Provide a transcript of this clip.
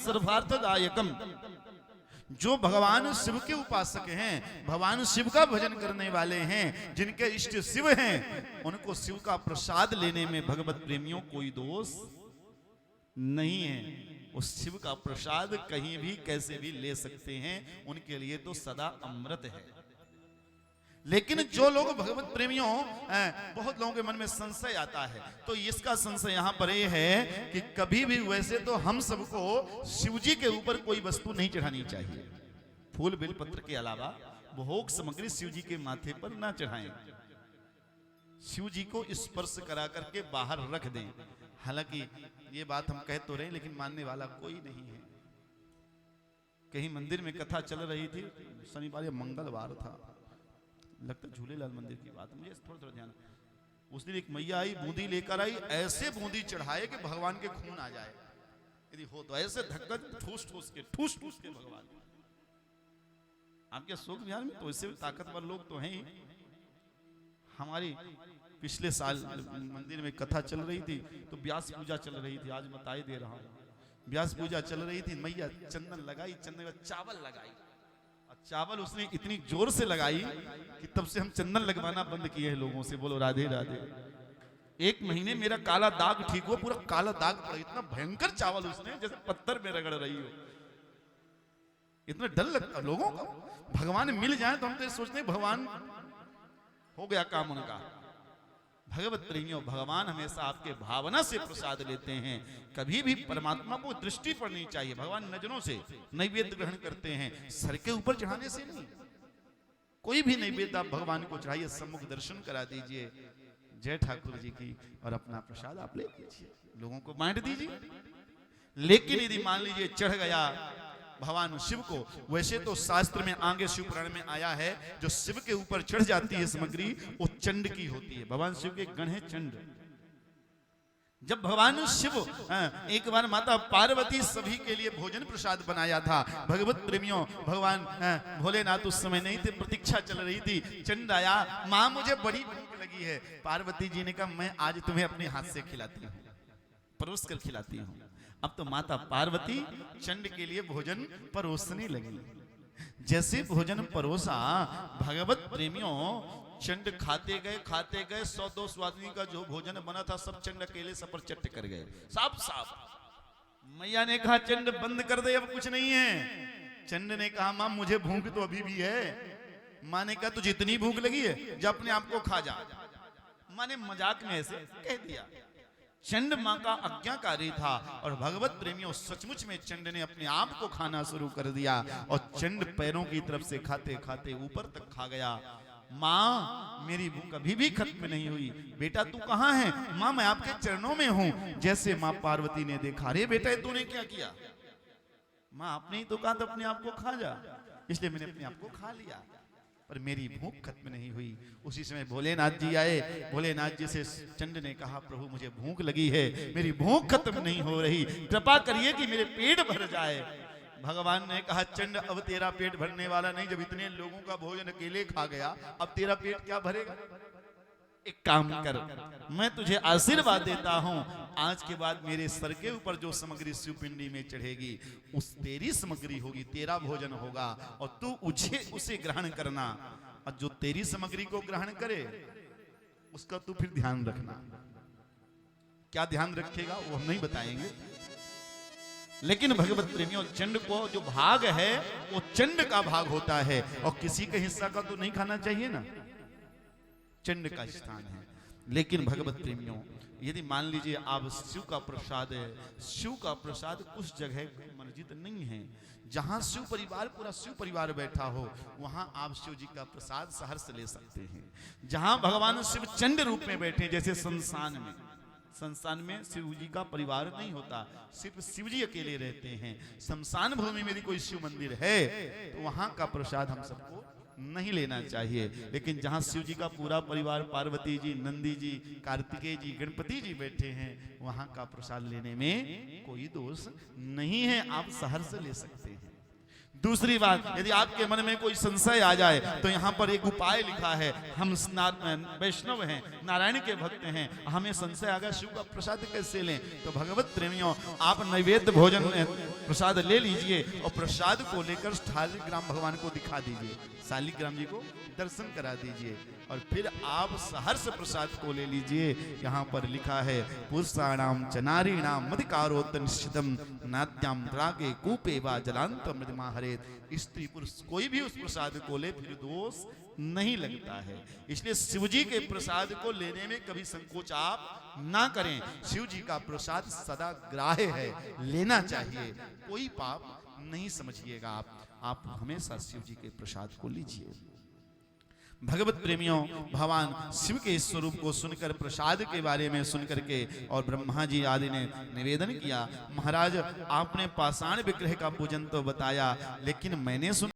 सर्वार्थदायकम। जो भगवान शिव के उपासक हैं, भगवान शिव का भजन करने वाले हैं, जिनके इष्ट शिव हैं, उनको शिव का प्रसाद लेने में भगवत प्रेमियों कोई दोष नहीं है। उस शिव का प्रसाद कहीं भी कैसे भी ले सकते हैं, उनके लिए तो सदा अमृत है। लेकिन जो लोग भगवत प्रेमियों, बहुत लोगों के मन में संशय आता है, तो इसका संशय यहां पर यह है कि कभी भी, वैसे तो हम सबको शिवजी के ऊपर कोई वस्तु नहीं चढ़ानी चाहिए। फूल बेलपत्र के अलावा भोग सामग्री शिवजी के माथे पर ना चढ़ाएं। शिवजी को स्पर्श करा करके बाहर रख दें। हालांकि ये बात हम कह तो रहे, लेकिन मानने वाला कोई नहीं है। कहीं मंदिर में कथा चल रही थी, शनिवार या मंगलवार था, लगता झूलेलाल मंदिर की बात, मुझे थोड़ा थोड़ा ध्यान। उस दिन एक मैया आई, बूंदी लेकर आई, ऐसे बूंदी चढ़ाए कि भगवान के खून आ जाए, यदि हो तो ऐसे धक्का ठूस ठूस के भगवान। आपके अशोक विहार में तो ऐसे ताकतवर लोग तो हैं ही। हमारी पिछले साल मंदिर में कथा चल रही थी, तो व्यास पूजा चल रही थी, आज बताई दे रहा हूं। व्यास पूजा चल रही थी, मैया चंदन लगाई, चंदन में चावल लगाई, चावल उसने इतनी जोर से लगाई कि तब से हम चंदन लगवाना बंद किए हैं लोगों से। बोलो राधे राधे। 1 महीने मेरा काला दाग ठीक हुआ, पूरा काला दाग पड़ा। इतना भयंकर चावल उसने, जैसे पत्थर में रगड़ रही हो। इतना डर लगता लोगों को। भगवान मिल जाए तो हम तो सोचते हैं भगवान हो गया काम उनका। भगवत प्रेमियों, भगवान हमेशा आपके भावना से प्रसाद लेते हैं। कभी भी परमात्मा को दृष्टि पर नहीं चाहिए। भगवान नजरों से नैवेद्य ग्रहण करते हैं, सर के ऊपर चढ़ाने से नहीं। कोई भी नैवेद्य आप भगवान को चढ़ाइए, सम्मुख दर्शन करा दीजिए, जय ठाकुर जी की, और अपना प्रसाद आप ले लीजिए, लोगों को बांट दीजिए। लेकिन यदि मान लीजिए चढ़ गया भगवान शिव को, वैसे तो शास्त्र में आगे शिव पुराण में आया है, जो शिव के ऊपर चढ़ जाती है सामग्री, वो चंड की होती है। भगवान शिव के गण है चंड। जब भगवान शिव एक बार माता पार्वती सभी के लिए भोजन प्रसाद बनाया था। भगवत प्रेमियों, भगवान भोलेनाथ उस समय नहीं थे, प्रतीक्षा चल रही थी। चंड आया, मां मुझे बड़ी भूख लगी है। पार्वती जी ने कहा मैं आज तुम्हें अपने हाथ से खिलाती हूँ, परोस कर खिलाती हूँ। अब तो माता पार्वती चंड के लिए भोजन परोसने लगी। जैसे भोजन परोसा, भगवत प्रेमियों, चंड खाते गए 100-200 आदमी का जो भोजन बना था, सब चंड अकेले सपर चट्ट कर गए, साफ साफ। मैया ने कहा चंड बंद कर दे, अब कुछ नहीं है। चंड ने कहा मां मुझे भूख तो अभी भी है। मां ने कहा तुझे इतनी भूख लगी है, जो अपने आप को खा जा। मां ने मजाक में ऐसे कह दिया। चंड मां का आज्ञाकारी था, और भगवत प्रेमियों सचमुच में चंड ने अपने आप को खाना शुरू कर दिया, और चंड पैरों की तरफ से खाते खाते ऊपर तक खा गया। मां मेरी भूख कभी भी खत्म नहीं हुई, बेटा तू कहां है? मां मैं आपके चरणों में हूं। जैसे मां पार्वती ने देखा, अरे बेटा तूने क्या किया? मां आपने ही तो कहा था अपने आप को खा जा, इसलिए मैंने अपने आप को खा लिया, पर मेरी भूख खत्म नहीं हुई। उसी समय भोलेनाथ जी आए। भोलेनाथ जी से चंड ने कहा प्रभु मुझे भूख लगी है, मेरी भूख खत्म नहीं हो रही, कृपा करिए कि मेरे पेट भर जाए। भगवान ने कहा चंड अब तेरा पेट भरने वाला नहीं, जब इतने लोगों का भोजन अकेले खा गया, अब तेरा पेट क्या भरेगा? एक काम कर, मैं तुझे आशीर्वाद देता हूं, आज के बाद मेरे सर के ऊपर जो सामग्री शिवपिंडी में चढ़ेगी, उस तेरी सामग्री होगी, तेरा भोजन होगा, और तू उसे ग्रहण करना। और जो तेरी सामग्री को ग्रहण करे, उसका तू फिर ध्यान रखना। क्या ध्यान रखेगा वो हम नहीं बताएंगे। लेकिन भगवत प्रेमियों, चंड को जो भाग है वो चंड का भाग होता है, और किसी के हिस्सा का तो नहीं खाना चाहिए ना, चंड का स्थान है। लेकिन भगवत प्रेमियों, यदि मान लीजिए आप शिव का प्रसाद है, शिव का प्रसाद उस जगह मर्जित नहीं है जहां शिव परिवार, पूरा शिव परिवार बैठा हो, वहां आप शिव जी का प्रसाद सहर्ष ले सकते हैं। जहां भगवान शिव चंड रूप में बैठे, जैसे संस्थान में शिव जी का परिवार नहीं होता, सिर्फ शिव जी अकेले रहते हैं। शमशान भूमि में यदि कोई शिव मंदिर है, तो वहां का प्रसाद हम सबको नहीं लेना चाहिए। लेकिन जहां शिव जी का पूरा परिवार, पार्वती जी, नंदी जी, कार्तिकेय जी, गणपति जी बैठे हैं, वहां का प्रसाद लेने में कोई दोष नहीं है, आप सहर्ष ले सकते हैं। दूसरी बात, यदि आपके मन में कोई संशय आ जाए तो यहाँ पर एक उपाय लिखा है। हम वैष्णव हैं, नारायण के भक्त हैं, हमें संशय आ गया शिव का प्रसाद कैसे लें, तो भगवत प्रेमियों आप नैवेद्य भोजन प्रसाद ले लीजिए और प्रसाद को लेकर शालिग्राम भगवान को दिखा दीजिए, शालिग्राम जी को दर्शन करा दीजिए और फिर आप सहर्ष प्रसाद को ले लीजिए। यहाँ पर लिखा है पुरुषाणाम च नारीणाम मधिकारोत निश्चितम नाद्याम द्रागे कूपे वा जलांत मृदिमा हरेत। स्त्री पुरुष कोई भी उस प्रसाद को ले फिर दोष नहीं लगता है। इसलिए शिव जी के प्रसाद को लेने में कभी संकोच आप ना करें। शिव जी का प्रसाद सदा ग्राह्य है, लेना चाहिए, कोई पाप नहीं समझिएगा। आप हमेशा शिव जी के प्रसाद को लीजिए। भगवत प्रेमियों, भगवान शिव के इस स्वरूप को सुनकर, प्रसाद के बारे में सुनकर के और ब्रह्मा जी आदि ने निवेदन किया, महाराज आपने पाषाण विग्रह का पूजन तो बताया, लेकिन मैंने सुना